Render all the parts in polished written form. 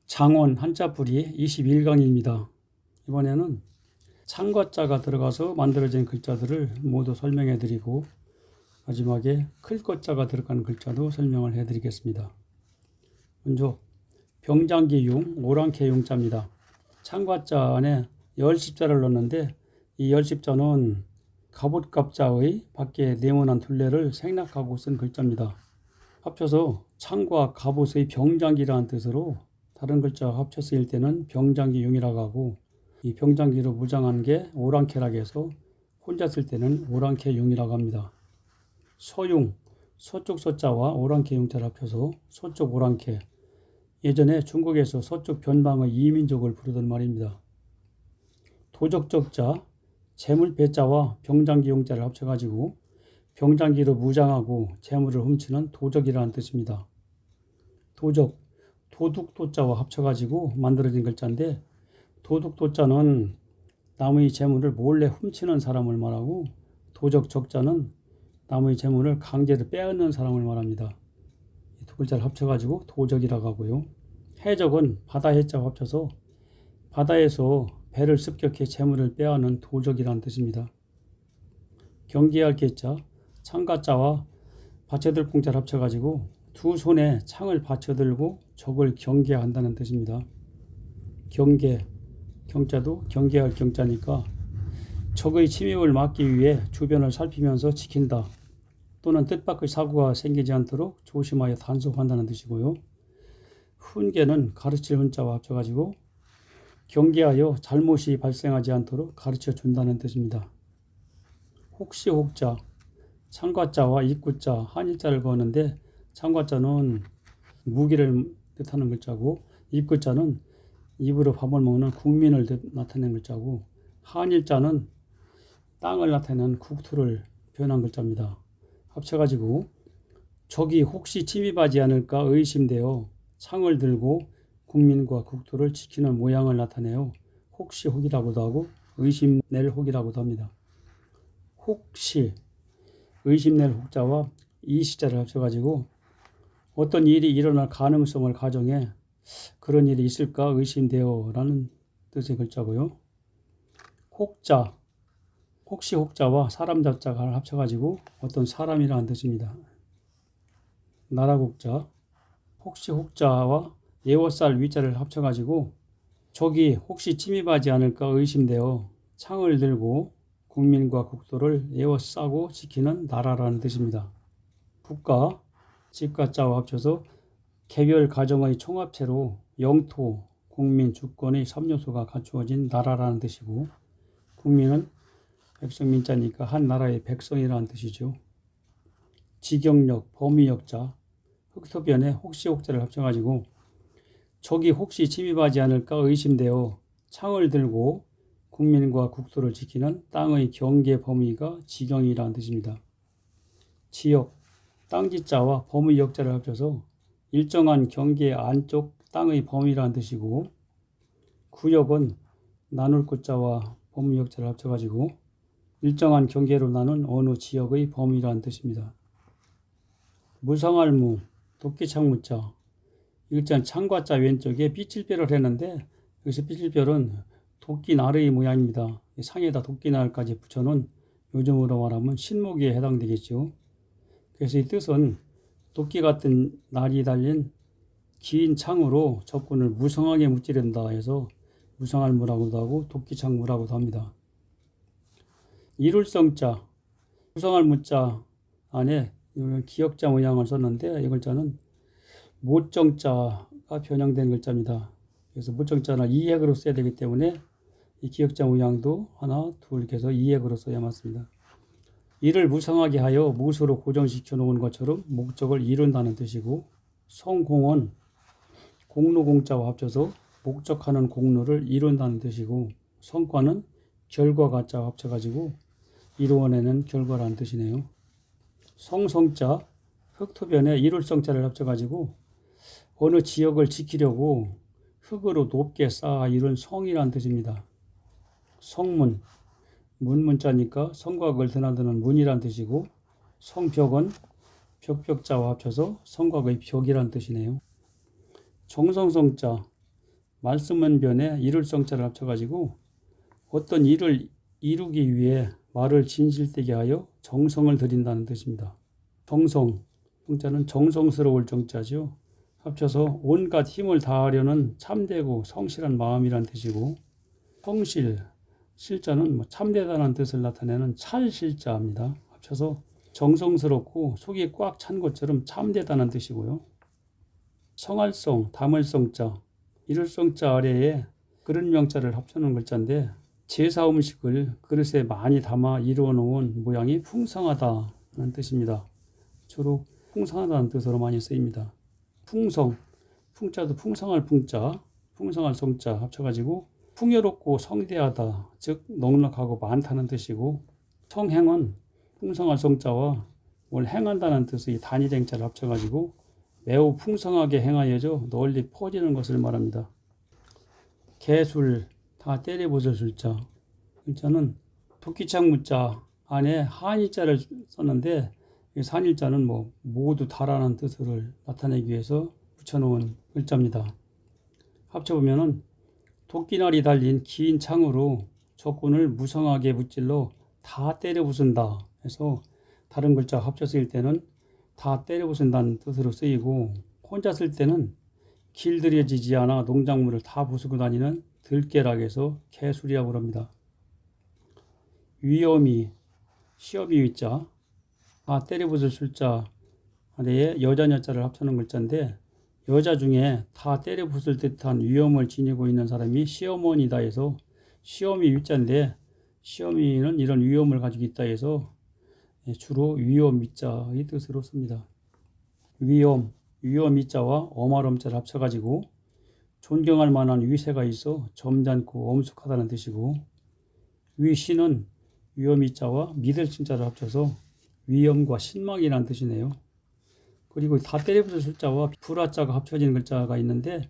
장원 한자풀이 21강입니다. 이번에는 창과자가 들어가서 만들어진 글자들을 모두 설명해 드리고 마지막에 클것자가 들어가는 글자도 설명을 해 드리겠습니다. 먼저 병장기융 오랑캐융자입니다. 창과자 안에 열십자를 넣는데 이 열십자는 갑옷갑자의 밖에 네모난 둘레를 생략하고 쓴 글자입니다. 합쳐서 창과 갑옷의 병장기라는 뜻으로 다른 글자와 합쳐 쓰일 때는 병장기융이라고 하고, 이 병장기로 무장한 게 오랑캐라고 해서 혼자 쓸 때는 오랑캐융이라고 합니다. 서융, 서쪽 서자와 오랑캐 융자를 합쳐서 서쪽 오랑캐. 예전에 중국에서 서쪽 변방의 이민족을 부르던 말입니다. 도적적자, 재물배자와 병장기 용자를 합쳐가지고 병장기로 무장하고 재물을 훔치는 도적이라는 뜻입니다. 도적, 도둑도자와 합쳐가지고 만들어진 글자인데, 도둑도자는 남의 재물을 몰래 훔치는 사람을 말하고, 도적적자는 남의 재물을 강제로 빼앗는 사람을 말합니다. 이 두 글자를 합쳐가지고 도적이라고 하고요. 해적은 바다 해자와 합쳐서 바다에서 배를 습격해 재물을 빼앗는 도적이라는 뜻입니다. 경계할 계자, 창가자와 받쳐들 공자를 합쳐가지고 두 손에 창을 받쳐들고 적을 경계한다는 뜻입니다. 경계, 경자도 경계할 경자니까 적의 침입을 막기 위해 주변을 살피면서 지킨다, 또는 뜻밖의 사고가 생기지 않도록 조심하여 단속한다는 뜻이고요. 훈계는 가르칠 훈자와 합쳐가지고 경계하여 잘못이 발생하지 않도록 가르쳐 준다는 뜻입니다. 혹시 혹자, 창과자와 입구자, 한일자를 거는데, 창과자는 무기를 뜻하는 글자고, 입구자는 입으로 밥을 먹는 국민을 나타내는 글자고, 한일자는 땅을 나타내는 국토를 표현한 글자입니다. 합쳐가지고 적이 혹시 침입하지 않을까 의심되어 창을 들고 국민과 국토를 지키는 모양을 나타내요 혹시 혹이라고도 하고 의심낼 혹이라고도 합니다. 혹시, 의심낼 혹자와 이시자를 합쳐가지고 어떤 일이 일어날 가능성을 가정해 그런 일이 있을까 의심되어 라는 뜻의 글자고요. 혹자, 혹시 혹자와 사람 자자가 합쳐가지고 어떤 사람이라는 뜻입니다. 나라국자, 혹시 혹자와 예워쌀 위자를 합쳐가지고 적이 혹시 침입하지 않을까 의심되어 창을 들고 국민과 국토를 에워싸고 지키는 나라라는 뜻입니다. 국가, 집가자와 합쳐서 개별 가정의 총합체로 영토, 국민, 주권의 3요소가 갖추어진 나라라는 뜻이고, 국민은 백성민자니까 한 나라의 백성이라는 뜻이죠. 직역력, 범위역자, 흑토변에 혹시 혹자를 합쳐가지고 적이 혹시 침입하지 않을까 의심되어 창을 들고 국민과 국토를 지키는 땅의 경계 범위가 지경이라는 뜻입니다. 지역, 땅지자와 범위역자를 합쳐서 일정한 경계 안쪽 땅의 범위라는 뜻이고, 구역은 나눌 구자와 범위역자를 합쳐가지고 일정한 경계로 나눈 어느 지역의 범위라는 뜻입니다. 무성할무, 도끼창무자, 일단 창과자 왼쪽에 삐칠별을 했는데, 여기서 삐칠별은 도끼나르의 모양입니다. 상에다 도끼날까지 붙여놓은, 요즘으로 말하면 신무기에 해당되겠죠. 그래서 이 뜻은 도끼 같은 날이 달린 긴 창으로 적군을 무성하게 무찌른다 해서 무성할무라고도 하고 도끼창무라고도 합니다. 이룰성자, 무성할무자 안에 기역자 모양을 썼는데, 이 글자는 모정자가 변형된 글자입니다. 그래서 모정자는 이액으로 써야 되기 때문에 이 기역자 모양도 하나, 둘 이렇게 해서 이액으로 써야 맞습니다. 이를 무성하게 하여 못으로 고정시켜 놓은 것처럼 목적을 이룬다는 뜻이고, 성공은 공로공자와 합쳐서 목적하는 공로를 이룬다는 뜻이고, 성과는 결과가 자와 합쳐가지고 이루어내는 결과라는 뜻이네요. 성성자, 흑토변에 이룰성자를 합쳐가지고 어느 지역을 지키려고 흙으로 높게 쌓아 이룬 성이라는 뜻입니다. 성문, 문문자니까 성곽을 드나드는 문이란 뜻이고, 성벽은 벽벽자와 합쳐서 성곽의 벽이란 뜻이네요. 정성성자, 말씀은 변에 이룰 성자를 합쳐가지고 어떤 일을 이루기 위해 말을 진실되게 하여 정성을 들인다는 뜻입니다. 정성, 성자는 정성스러울 정자죠. 합쳐서 온갖 힘을 다하려는 참되고 성실한 마음이란 뜻이고, 성실, 실자는 참되다는 뜻을 나타내는 찰실자입니다. 합쳐서 정성스럽고 속이 꽉 찬 것처럼 참되다는 뜻이고요. 성할성, 담을성자, 이룰성자 아래에 그릇명자를 합쳐놓은 글자인데 제사 음식을 그릇에 많이 담아 이루어 놓은 모양이 풍성하다는 뜻입니다. 주로 풍성하다는 뜻으로 많이 쓰입니다. 풍성, 풍자도 풍성할 풍자, 풍성할 성자 합쳐가지고 풍요롭고 성대하다, 즉 넉넉하고 많다는 뜻이고, 성행은 풍성할 성자와 뭘 행한다는 뜻의 단일행자를 합쳐가지고 매우 풍성하게 행하여져 널리 퍼지는 것을 말합니다. 개술, 다 때려부술 술자. 글자는 토끼창 무자 안에 한일자를 썼는데 이 산일자는 모두 다라는 뜻을 나타내기 위해서 붙여놓은 글자입니다. 합쳐보면은 토끼날이 달린 긴 창으로 적군을 무성하게 무찔러 다 때려 부순다 해서 다른 글자 합쳐 쓰일 때는 다 때려 부순다는 뜻으로 쓰이고, 혼자 쓸 때는 길들여지지 않아 농작물을 다 부수고 다니는 들깨락에서 개술이라고 합니다. 위엄이, 시업이 위자, 다 때려 부술 술자 아래에 여자 여자를 합쳐놓은 글자인데, 여자 중에 다 때려 부술 듯한 위엄을 지니고 있는 사람이 시어머니다 해서 시어미 위자인데, 시어미는 이런 위엄을 가지고 있다 해서 주로 위엄 위자의 뜻으로 씁니다. 위엄, 위엄 위자와 엄할엄자를 합쳐가지고 존경할 만한 위세가 있어 점잖고 엄숙하다는 뜻이고, 위신은 위엄 위자와 믿을 신자를 합쳐서 위엄과 신망이라는 뜻이네요. 그리고 다 때려부술 술자와 불화자가 합쳐진 글자가 있는데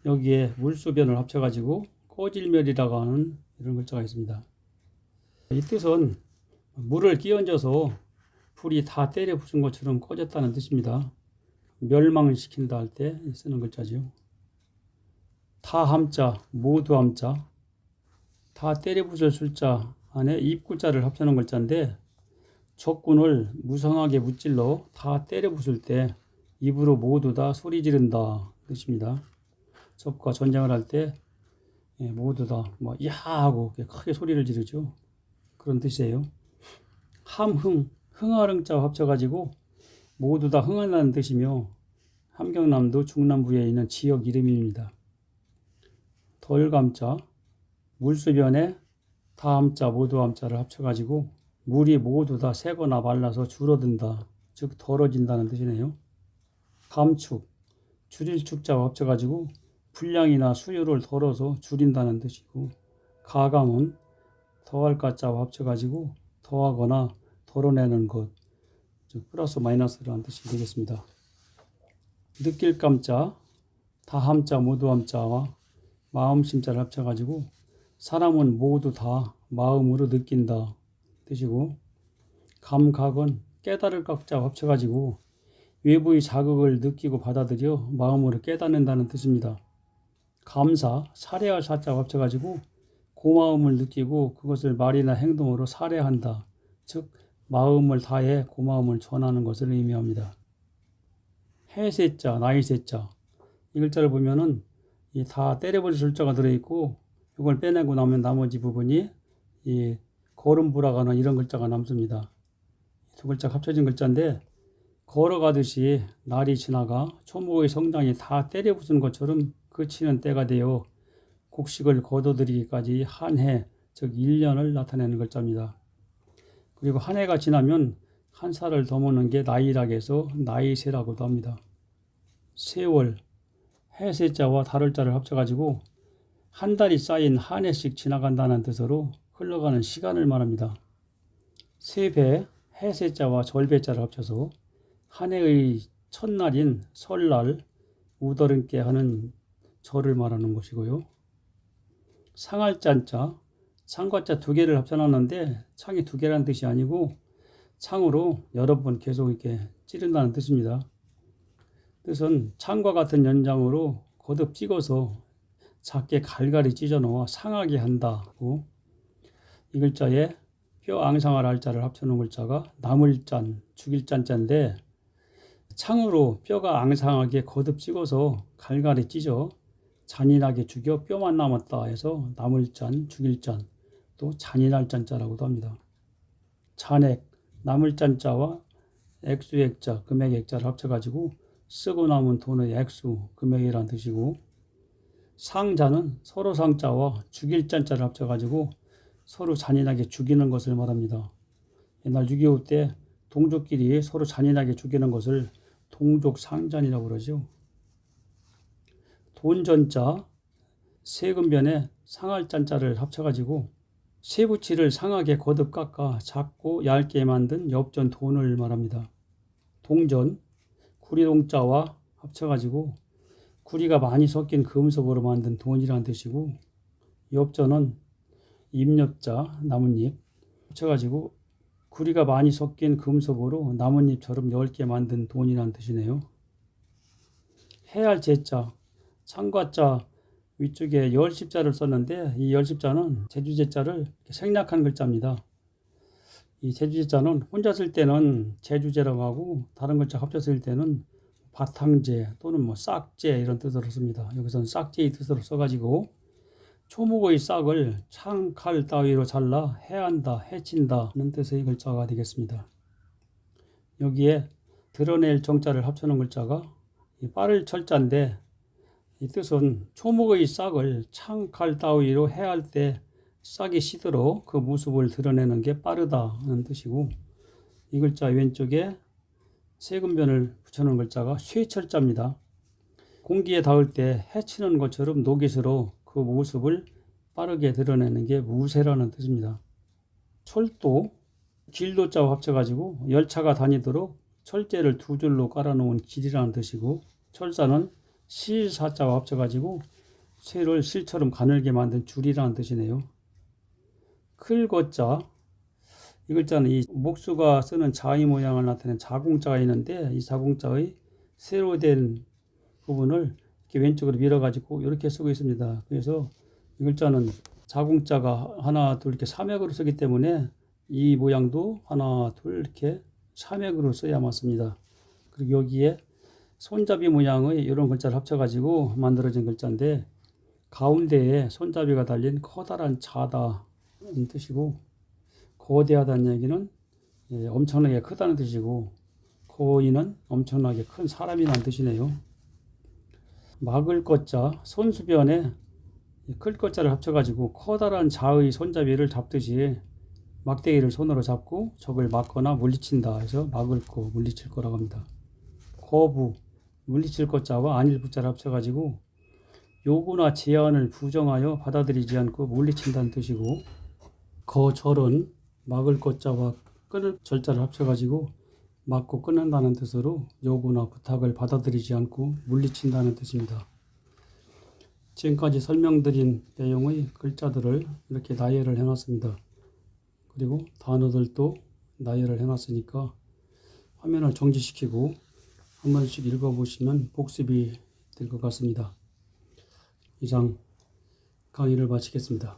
여기에 물수변을 합쳐가지고 꺼질멸이라고 하는 이런 글자가 있습니다. 이 뜻은 물을 끼얹어서 불이 다 때려 부순 것처럼 꺼졌다는 뜻입니다. 멸망을 시킨다 할 때 쓰는 글자죠. 다 함자, 모두 함자, 다 때려 부술 술자 안에 입구자를 합쳐놓은 글자인데 적군을 무성하게 무찔러 다 때려 부술 때 입으로 모두 다 소리 지른다 뜻입니다. 적과 전쟁을 할 때 모두 다 야 하고 크게 소리를 지르죠. 그런 뜻이에요. 함흥, 흥하릉자 합쳐가지고 모두 다 흥한다는 뜻이며 함경남도 중남부에 있는 지역 이름입니다. 덜감자, 물수변에 다함자, 모두함자를 합쳐가지고 물이 모두 다 새거나 말라서 줄어든다, 즉 덜어진다는 뜻이네요. 감축, 줄일 축자와 합쳐가지고 분량이나 수요를 덜어서 줄인다는 뜻이고, 가감은 더할 가자와 합쳐가지고 더하거나 덜어내는 것, 즉 플러스 마이너스라는 뜻이 되겠습니다. 느낄 감자, 다함자, 모두함자와 마음심자를 합쳐가지고 사람은 모두 다 마음으로 느낀다 뜻이고, 감각은 깨달을 각자와 합쳐가지고 외부의 자극을 느끼고 받아들여 마음으로 깨닫는다는 뜻입니다. 감사, 살해할 사자와 합쳐가지고 고마움을 느끼고 그것을 말이나 행동으로 살해한다, 즉 마음을 다해 고마움을 전하는 것을 의미합니다. 해세자, 나이세자, 이 글자를 보면은 이 다 때려버릴 술자가 들어있고 이걸 빼내고 나면 나머지 부분이 이 걸음부라고 하는 이런 글자가 남습니다. 두 글자 합쳐진 글자인데 걸어가듯이 날이 지나가 초목의 성장이 다 때려 부순 것처럼 그치는 때가 되어 곡식을 거둬들이기까지 한 해, 즉 1년을 나타내는 글자입니다. 그리고 한 해가 지나면 한 살을 더 먹는 게 나이라고 해서 나이세라고도 합니다. 세월, 해세자와 다를자를 합쳐가지고 한 달이 쌓인 한 해씩 지나간다는 뜻으로 흘러가는 시간을 말합니다. 세배, 해세자와 절배자를 합쳐서 한 해의 첫날인 설날, 우더름께 하는 절을 말하는 것이고요. 상할짠자, 창과 자 두 개를 합쳐놨는데 창이 두 개라는 뜻이 아니고 창으로 여러 번 계속 이렇게 찌른다는 뜻입니다. 뜻은 창과 같은 연장으로 거듭 찍어서 작게 갈갈이 찢어 넣어 상하게 한다고, 이 글자에 뼈 앙상할 알자를 합쳐놓은 글자가 나물짠, 죽일 짠자인데, 창으로 뼈가 앙상하게 거듭 찍어서 갈갈이 찢어 잔인하게 죽여 뼈만 남았다 해서 나물짠, 죽일짠, 또 잔인할 짠자라고도 합니다. 잔액, 나물짠자와 액수의 액자, 금액의 액자를 합쳐가지고 쓰고 남은 돈의 액수, 금액이라는 뜻이고, 상자는 서로 상자와 죽일 짠자를 합쳐가지고 서로 잔인하게 죽이는 것을 말합니다. 옛날 6.25 때 동족끼리 서로 잔인하게 죽이는 것을 동족상잔이라고 그러죠. 돈전자, 세금변에 상할 짠자를 합쳐가지고 쇠붙이를 상하게 거듭 깎아 작고 얇게 만든 엽전 돈을 말합니다. 동전, 구리동자와 합쳐가지고 구리가 많이 섞인 금속으로 만든 돈이라는 뜻이고, 엽전은 잎엽자, 나뭇잎 합쳐가지고 구리가 많이 섞인 금속으로 나뭇잎처럼 얇게 만든 돈이라는 뜻이네요. 해할 제자, 창과자 위쪽에 열십자를 썼는데, 이 열십자는 제주제자를 생략한 글자입니다. 이 제주제자는 혼자 쓸 때는 제주제라고 하고, 다른 글자 합쳐 쓸 때는 바탕제 또는 싹제 이런 뜻으로 씁니다. 여기서는 싹제의 뜻으로 써가지고 초목의 싹을 창, 칼 따위로 잘라 해한다, 해친다는 뜻의 글자가 되겠습니다. 여기에 드러낼 정자를 합쳐놓은 글자가 빠를 철자인데, 이 뜻은 초목의 싹을 창, 칼 따위로 해할 때 싹이 시들어 그 모습을 드러내는 게 빠르다는 뜻이고, 이 글자 왼쪽에 세금변을 붙여놓은 글자가 쇠철자입니다. 공기에 닿을 때 해치는 것처럼 녹이스러 그 모습을 빠르게 드러내는 게 무쇠라는 뜻입니다. 철도, 길도자와 합쳐가지고 열차가 다니도록 철제를 두 줄로 깔아놓은 길이라는 뜻이고, 철사는 실사자와 합쳐가지고 쇠를 실처럼 가늘게 만든 줄이라는 뜻이네요. 클거자, 이 글자는 이 목수가 쓰는 자의 모양을 나타내는 자궁자가 있는데, 이 자궁자의 세로 된 부분을 이렇게 왼쪽으로 밀어가지고 이렇게 쓰고 있습니다. 그래서 이 글자는 자궁자가 하나, 둘 이렇게 삼획으로 쓰기 때문에 이 모양도 하나, 둘 이렇게 삼획으로 써야 맞습니다. 그리고 여기에 손잡이 모양의 이런 글자를 합쳐가지고 만들어진 글자인데, 가운데에 손잡이가 달린 커다란 자다는 뜻이고, 거대하다는 얘기는 엄청나게 크다는 뜻이고, 거인은 엄청나게 큰 사람이라는 뜻이네요. 막을 것자, 손수변에 클 것자를 합쳐가지고 커다란 자의 손잡이를 잡듯이 막대기를 손으로 잡고 적을 막거나 물리친다 해서 막을 거, 물리칠 거라고 합니다. 거부, 물리칠 것자와 안일 부자를 합쳐가지고 요구나 제안을 부정하여 받아들이지 않고 물리친다는 뜻이고, 거절은 막을 것자와 끊을 절자를 합쳐가지고 막고 끊는다는 뜻으로 요구나 부탁을 받아들이지 않고 물리친다는 뜻입니다. 지금까지 설명드린 내용의 글자들을 이렇게 나열을 해놨습니다. 그리고 단어들도 나열을 해놨으니까 화면을 정지시키고 한 번씩 읽어보시면 복습이 될 것 같습니다. 이상 강의를 마치겠습니다.